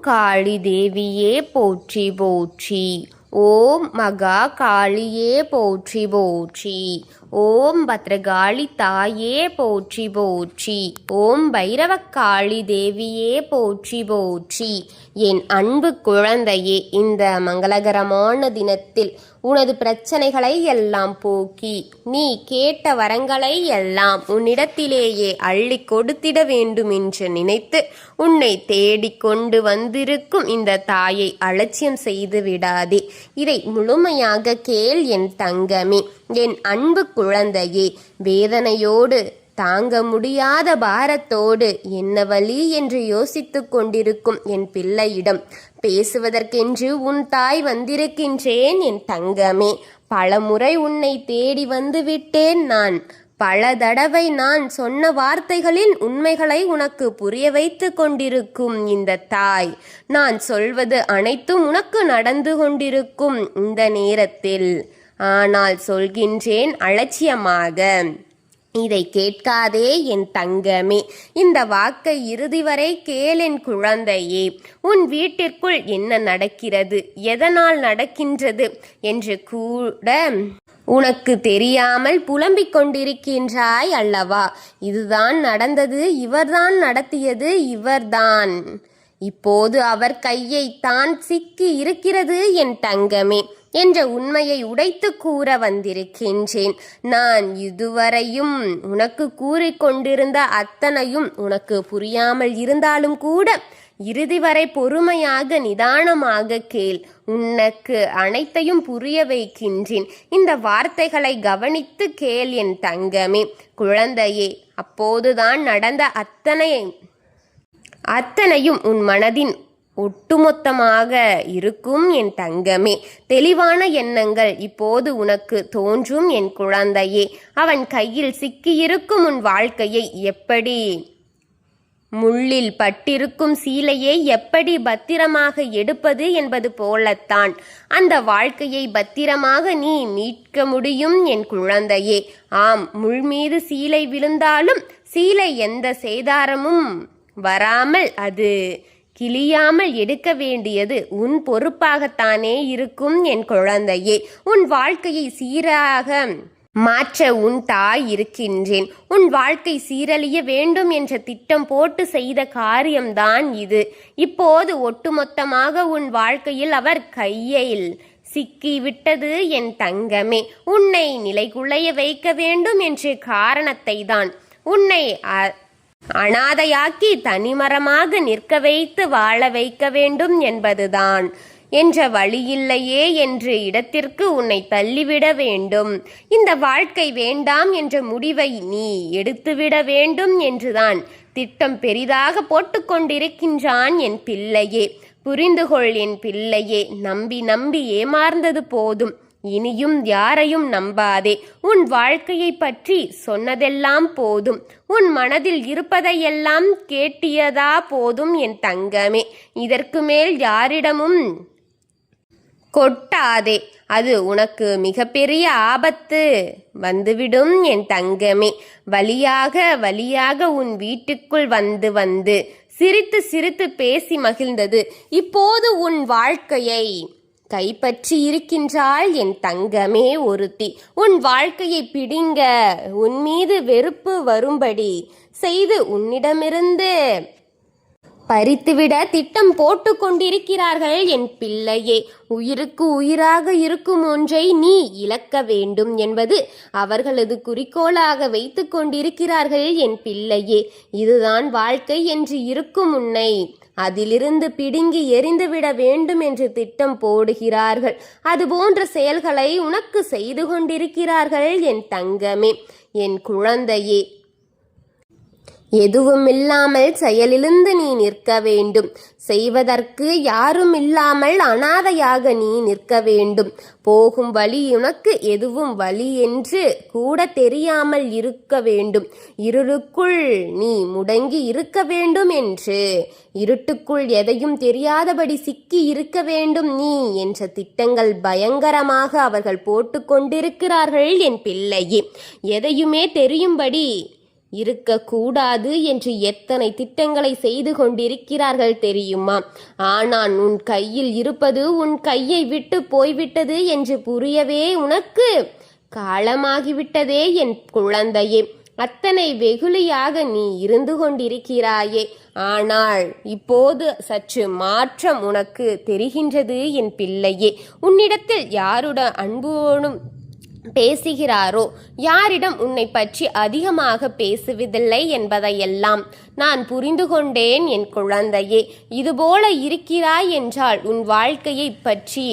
காளி தேவியே போற்றி போற்றி. ஓம் மகா காளியே போற்றி போற்றி. ஓம் பத்ரகாளி தாயே போற்றி போற்றி. ஓம் பைரவக்காளி தேவியே போற்றி போற்றி. என் அன்பு குழந்தையே, இந்த மங்களகரமான தினத்தில் உனது பிரச்சனைகளை எல்லாம் போக்கி நீ கேட்ட வரங்களை எல்லாம் உன்னிடத்திலேயே அள்ளி கொடுத்திட வேண்டும் என்று நினைத்து உன்னை தேடிக் கொண்டு வந்திருக்கும் இந்த தாயை அலட்சியம் செய்து விடாதே. இதை முழுமையாக கேள் என் தங்கமே, என் அன்பு குழந்தையே. வேதனையோடு தாங்க முடியாத பாரத்தோடு என்ன வழி என்று யோசித்துக் கொண்டிருக்கும் என் பிள்ளையிடம் பேசுவதற்கென்று உன் தாய் வந்திருக்கின்றேன் என் தங்கமே. பலமுறை உன்னை தேடி வந்து விட்டேன் நான். பல தடவை நான் சொன்ன வார்த்தைகளின் உண்மைகளை உனக்கு புரிய வைத்து கொண்டிருக்கும் இந்த தாய், நான் சொல்வது அனைத்தும் உனக்கு நடந்து கொண்டிருக்கும் இந்த நேரத்தில். ஆனால் சொல்கின்றேன் அலட்சியமாக. இதை கேட்காதே என் தங்கமே. இந்த வாக்கை இறுதி வரை கேள் என் குழந்தையே. உன் வீட்டிற்குள் என்ன நடக்கிறது, எதனால் நடக்கின்றது என்று கூட உனக்கு தெரியாமல் புலம்பிக் கொண்டிருக்கின்றாய் அல்லவா? இதுதான் நடந்தது, இவர்தான் நடத்தியது, இவர்தான் இப்போது அவர் கையை தான் சிக்கி இருக்கிறது என் தங்கமே என்ற உண்மையை உடைத்து கூற வந்திருக்கின்றேன். நான் இதுவரையும் உனக்கு கூறிக்கொண்டிருந்த அத்தனையும் உனக்கு புரியாமல் இருந்தாலும் கூட இறுதி வரை பொறுமையாக நிதானமாக கேள். உனக்கு அனைத்தையும் புரிய வைக்கின்றேன். இந்த வார்த்தைகளை கவனித்து கேள் என் தங்கமே. குழந்தையே, அப்போதுதான் நடந்த அத்தனையும் உன் மனதின் ஒட்டுமொத்தமாக இருக்கும் என் தங்கமே. தெளிவான எண்ணங்கள் இப்போது உனக்கு தோன்றும் என் குழந்தையே. அவன் கையில் சிக்கியிருக்கும் உன் வாழ்க்கையை எப்படி, முள்ளில் பட்டிருக்கும் சீலையை எப்படி பத்திரமாக எடுப்பது என்பது போலத்தான் அந்த வாழ்க்கையை பத்திரமாக நீ மீட்க முடியும் என் குழந்தையே. ஆம், முள் மீது சீலை விழுந்தாலும் சீலை எந்த சேதாரமும் வராமல் அது கிளியாமல் எடுக்க வேண்டியது உன் பொறுப்பாகத்தானே இருக்கும் என் குழந்தையே. உன் வாழ்க்கையை சீராக மாற்ற உன் தாய் இருக்கின்றேன். உன் வாழ்க்கை சீரழிய வேண்டும் என்ற திட்டம் போட்டு செய்த காரியம்தான் இது. இப்போது ஒட்டுமொத்தமாக உன் வாழ்க்கையில் அவர் கையில் சிக்கிவிட்டது என் தங்கமே. உன்னை நிலைகுலைய வைக்க வேண்டும் என்ற காரணத்தை தான் உன்னை அனாதையாக்கி தனிமரமாக நிற்க வைத்து வாழ வைக்க வேண்டும் என்பதுதான். என்ற வழியில்லையே என்று இடத்திற்கு உன்னை தள்ளிவிட வேண்டும். இந்த வாழ்க்கை வேண்டாம் என்ற முடிவை நீ எடுத்துவிட வேண்டும் என்றுதான் திட்டம் பெரிதாக போட்டுக்கொண்டிருக்கின்றான் என் பிள்ளையே. புரிந்துகொள் என் பிள்ளையே. நம்பி நம்பி ஏமாந்தது போதும். இனியும் யாரையும் நம்பாதே. உன் வாழ்க்கையை பற்றி சொன்னதெல்லாம் போதும். உன் மனதில் இருப்பதையெல்லாம் கேட்டியதா போதும் என் தங்கமே. இதற்கு மேல் யாரிடமும் கொட்டாதே. அது உனக்கு மிகப்பெரிய ஆபத்து வந்துவிடும் என் தங்கமே. வழியாக உன் வீட்டுக்குள் வந்து சிரித்து சிரித்து பேசி மகிழ்ந்தது இப்போது உன் வாழ்க்கையை கைப்பற்றி இருக்கின்றாள் என் தங்கமே ஒருத்தி. உன் வாழ்க்கையை பிடிங்க, உன் மீது வெறுப்பு வரும்படி செய்து உன்னிடமிருந்து பறித்துவிட திட்டம் போட்டு கொண்டிருக்கிறார்கள் என் பிள்ளையே. உயிருக்கு உயிராக இருக்கும் ஒன்றை நீ இழக்க வேண்டும் என்பது அவர்களது குறிக்கோளாக வைத்து கொண்டிருக்கிறார்கள் என் பிள்ளையே. இதுதான் வாழ்க்கை என்று இருக்கும் உன்னை அதிலிருந்து பிடுங்கி எரிந்துவிட வேண்டும் என்று திட்டம் போடுகிறார்கள். அதுபோன்ற செயல்களை உனக்கு செய்து கொண்டிருக்கிறார்கள் என் தங்கமே, என் குழந்தையே. எதுவுமில்லாமல் செயலிலிருந்து நீ நிற்க வேண்டும். செய்வதற்கு யாரும் இல்லாமல் அனாதையாக நீ நிற்க வேண்டும். போகும் வழி உனக்கு எதுவும் வழி என்று கூட தெரியாமல் இருக்க வேண்டும். இருளுக்குள் நீ முடங்கி இருக்க வேண்டும் என்று, இருட்டுக்குள் எதையும் தெரியாதபடி சிக்கி இருக்க வேண்டும் நீ என்ற திட்டங்கள் பயங்கரமாக அவர்கள் போட்டு கொண்டிருக்கிறார்கள் என் பிள்ளையே. எதையுமே தெரியும்படி இருக்கக்கூடாது என்று எத்தனை திட்டங்களை செய்து கொண்டிருக்கிறார்கள் தெரியுமா? ஆனால் உன் கையில் இருப்பது உன் கையை விட்டு போய்விட்டது என்று புரியவே உனக்கு காலமாகிவிட்டதே என் குழந்தையே. அத்தனை வெகுளியாக நீ இருந்து கொண்டிருக்கிறாயே. ஆனால் இப்போது சற்று மாற்றம் உனக்கு தெரிகின்றது என் பிள்ளையே. உன்னிடத்தில் யாருடன் அன்போடும் பேசுகிறாரோ, யாரிடம் உன்னை பற்றி அதிகமாக பேசுவதில்லை என்பதையெல்லாம் நான் புரிந்து கொண்டேன் என் குழந்தையே. இதுபோல இருக்கிறாய் என்றால் உன் வாழ்க்கையை பற்றி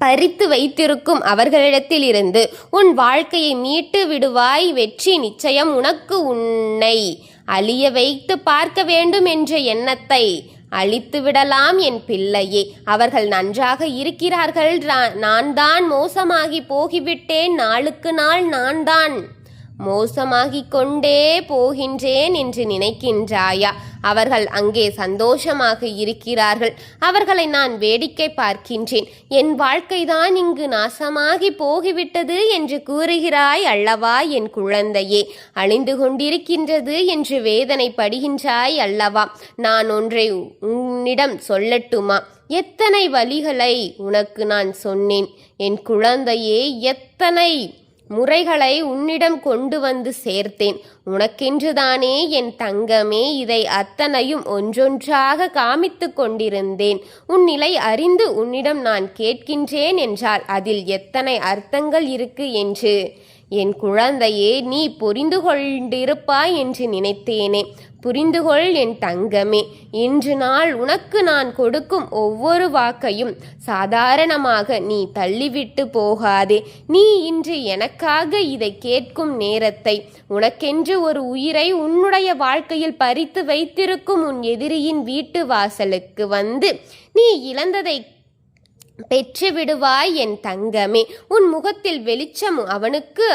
பறித்து வைத்திருக்கும் அவர்களிடத்தில் இருந்து உன் வாழ்க்கையை மீட்டு விடுவாய். வெற்றி நிச்சயம் உனக்கு. உன்னை அழிய வைத்து பார்க்க வேண்டும் என்ற எண்ணத்தை அழித்து விடலாம் என் பிள்ளையே. அவர்கள் நன்றாக இருக்கிறார்கள், நான் தான் மோசமாகி போகிவிட்டேன், நாளுக்கு நாள் நான் தான் மோசமாகிக் கொண்டே போகின்றேன் என்று நினைக்கின்றாயா? அவர்கள் அங்கே சந்தோஷமாக இருக்கிறார்கள். அவர்களை நான் வேடிக்கை பார்க்கின்றேன். என் வாழ்க்கைதான் இங்கு நாசமாகி போகிவிட்டது என்று கூறுகிறாய் அல்லவா என் குழந்தையே? அழிந்து கொண்டிருக்கின்றது என்று வேதனைப்படுகின்றாய் அல்லவா? நான் ஒன்றை உன்னிடம் சொல்லட்டுமா? எத்தனை வழிகளை உனக்கு நான் சொன்னேன் என் குழந்தையே. எத்தனை முறைகளை உன்னிடம் கொண்டு வந்து சேர்த்தேன் உனக்கென்றுதானே என் தங்கமே. இதை அத்தனையும் ஒன்றொன்றாக காமித்து கொண்டிருந்தேன். உன் நிலை அறிந்து உன்னிடம் நான் கேட்கின்றேன் என்றால் அதில் எத்தனை அர்த்தங்கள் இருக்கு என்று என் குழந்தையே நீ புரிந்து கொண்டிருப்பாய் என்று நினைத்தேனே. புரிந்துகொள் என் தங்கமே. இன்று நாள் உனக்கு நான் கொடுக்கும் ஒவ்வொரு வாக்கையும் சாதாரணமாக நீ தள்ளிவிட்டு போகாதே. நீ இன்று எனக்காக இதை கேட்கும் நேரத்தை, உனக்கென்று ஒரு உயிரை உன்னுடைய வாழ்க்கையில் பறித்து வைத்திருக்கும் உன் எதிரியின் வீட்டு வாசலுக்கு வந்து நீ இழந்ததை பெற்று விடுவாய் என் தங்கமே. உன் முகத்தில் வெளிச்சம் அவனுக்கு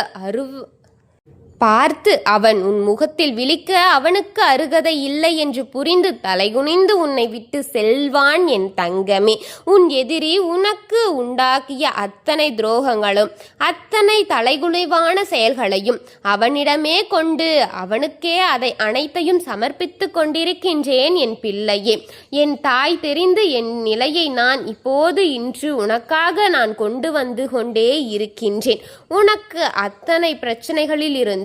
பார்த்து அவன் உன் முகத்தில் விழிக்க அவனுக்கு அருகதை இல்லை என்று புரிந்து தலைகுனிந்து உன்னை விட்டு செல்வான் என் தங்கமே. உன் எதிரி உனக்கு உண்டாக்கிய அத்தனை துரோகங்களும் அத்தனை தலைகுனிவான செயல்களையும் அவனிடமே கொண்டு அவனுக்கே அதை அனைத்தையும் சமர்ப்பித்து கொண்டிருக்கின்றேன் என் பிள்ளையே. என் தாய் தெரிந்து என் நிலையை நான் இப்போது இன்று உனக்காக நான் கொண்டு வந்து கொண்டே இருக்கின்றேன். உனக்கு அத்தனை பிரச்சனைகளில் இருந்து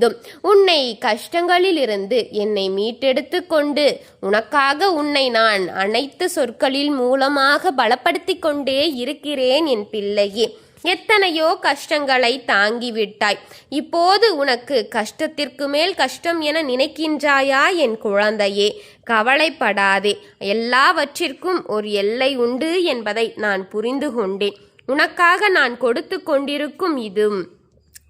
உன்னை கஷ்டங்களிலிருந்து என்னை மீட்டெடுத்து கொண்டு உனக்காக உன்னை நான் அனைத்து சொற்களில் மூலமாக பலப்படுத்தி கொண்டே இருக்கிறேன் என் பிள்ளையே. எத்தனையோ கஷ்டங்களை தாங்கிவிட்டாய். இப்போது உனக்கு கஷ்டத்திற்கு மேல் கஷ்டம் என நினைக்கின்றாயா என் குழந்தையே? கவலைப்படாதே. எல்லாவற்றிற்கும் ஒரு எல்லை உண்டு என்பதை நான் புரிந்து கொண்டேன். உனக்காக நான் கொடுத்து கொண்டிருக்கும் இது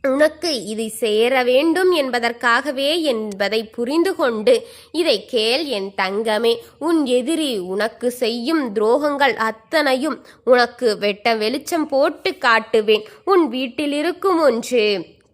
உனக்கு இது சேர வேண்டும் என்பதற்காகவே என்பதை புரிந்து கொண்டு இதை கேள் என் தங்கமே. உன் எதிரி உனக்கு செய்யும் துரோகங்கள் அத்தனையும் உனக்கு வெட்ட வெளிச்சம் போட்டு காட்டுவேன். உன் வீட்டில் இருக்கும் ஒன்று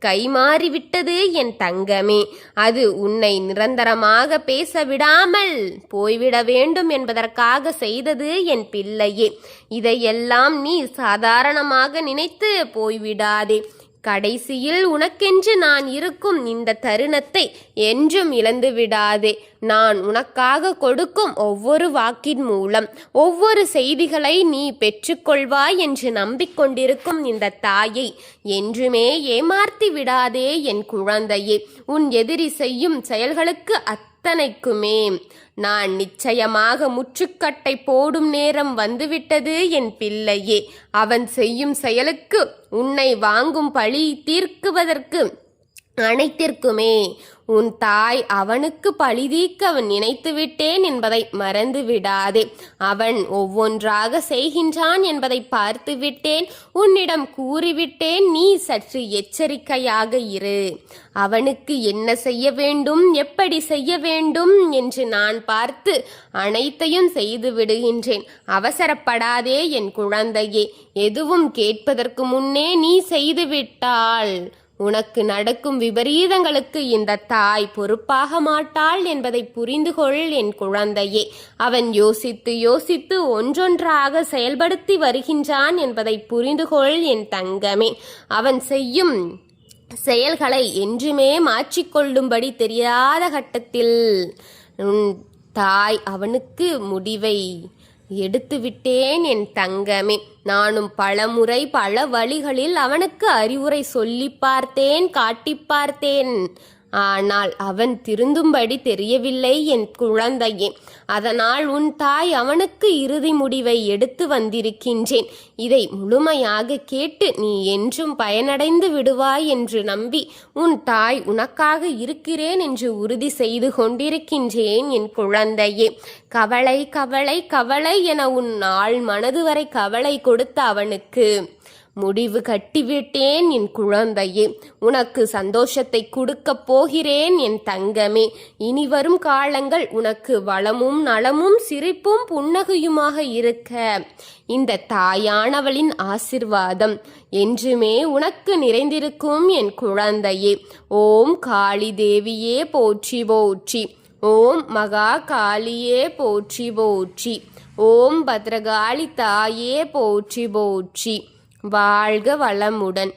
கைமாறிவிட்டது என் தங்கமே. அது உன்னை நிரந்தரமாக பேச விடாமல் போய்விட வேண்டும் என்பதற்காக செய்தது என் பிள்ளையே. இதையெல்லாம் நீ சாதாரணமாக நினைத்து போய்விடாதே. கடைசியில் உனக்கென்று நான் இருக்கும் இந்த தருணத்தை என்றும் இழந்து விடாதே. நான் உனக்காக கொடுக்கும் ஒவ்வொரு வாக்கின் மூலம் ஒவ்வொரு செய்திகளை நீ பெற்றுக்கொள்வாய் என்று நம்பிக்கொண்டிருக்கும் இந்த தாயை என்றுமே ஏமாற்றி விடாதே என் குழந்தையே. உன் எதிரி செய்யும் செயல்களுக்கு அத்தனைக்குமே நான் நிச்சயமாக முற்றுக்கட்டை போடும் நேரம் வந்துவிட்டது என் பிள்ளையே. அவன் செய்யும் செயலுக்கு உன்னை வாங்கும் பழி தீர்க்குவதற்கு அனைத்திற்குமே உன் தாய் அவனுக்கு பழிதீர்க்க நினைத்து விட்டேன் என்பதை மறந்து விடாதே. அவன் ஒவ்வொன்றாக செய்கின்றான் என்பதை பார்த்து விட்டேன், உன்னிடம் கூறிவிட்டேன். நீ சற்று எச்சரிக்கையாக இரு. அவனுக்கு என்ன செய்ய வேண்டும், எப்படி செய்ய வேண்டும் என்று நான் பார்த்து அனைத்தையும் செய்து விடுகின்றேன். அவசரப்படாதே என் குழந்தையே. எதுவும் கேட்பதற்கு முன்னே நீ செய்துவிட்டால் உனக்கு நடக்கும் விபரீதங்களுக்கு இந்த தாய் பொறுப்பாக மாட்டாள் என்பதை புரிந்து கொள் என் குழந்தையே. அவன் யோசித்து யோசித்து ஒன்றொன்றாக செயல்படுத்தி வருகின்றான் என்பதை புரிந்து கொள் என் தங்கமே. அவன் செய்யும் செயல்களை என்றுமே மாற்றிக்கொள்ளும்படி தெரியாத கட்டத்தில் உன் தாய் அவனுக்கு முடிவை எடுத்துவிட்டேன் என் தங்கமே. நானும் பலமுறை பல வழிகளில் அவனுக்கு அறிவுரை சொல்லி பார்த்தேன், காட்டி பார்த்தேன். ஆனால் அவன் திருந்தும்படி தெரியவில்லை என் குழந்தையே. அதனால் உன் தாய் அவனுக்கு இறுதி முடிவை எடுத்து வந்திருக்கின்றேன். இதை முழுமையாக கேட்டு நீ என்றும் பயனடைந்து விடுவாய் என்று நம்பி உன் தாய் உனக்காக இருக்கிறேன் என்று உறுதி செய்து கொண்டிருக்கின்றேன் என் குழந்தையே. கவலை கவலை கவலை என உன் ஆள் மனது வரை கவலை கொடுத்த அவனுக்கு முடிவு கட்டிவிட்டேன் என் குழந்தையே. உனக்கு சந்தோஷத்தை கொடுக்கப் போகிறேன் என் தங்கமே. இனி வரும் காலங்கள் உனக்கு வளமும் நலமும் சிரிப்பும் புன்னகையுமாக இருக்க இந்த தாயானவளின் ஆசிர்வாதம் என்றுமே உனக்கு நிறைந்திருக்கும் என் குழந்தையே. ஓம் காளி தேவியே போற்றி போற்றி. ஓம் மகா காளியே போற்றி போற்றி. ஓம் பத்ரகாளி தாயே போற்றி போற்றி. வாழ்க வளமுடன்.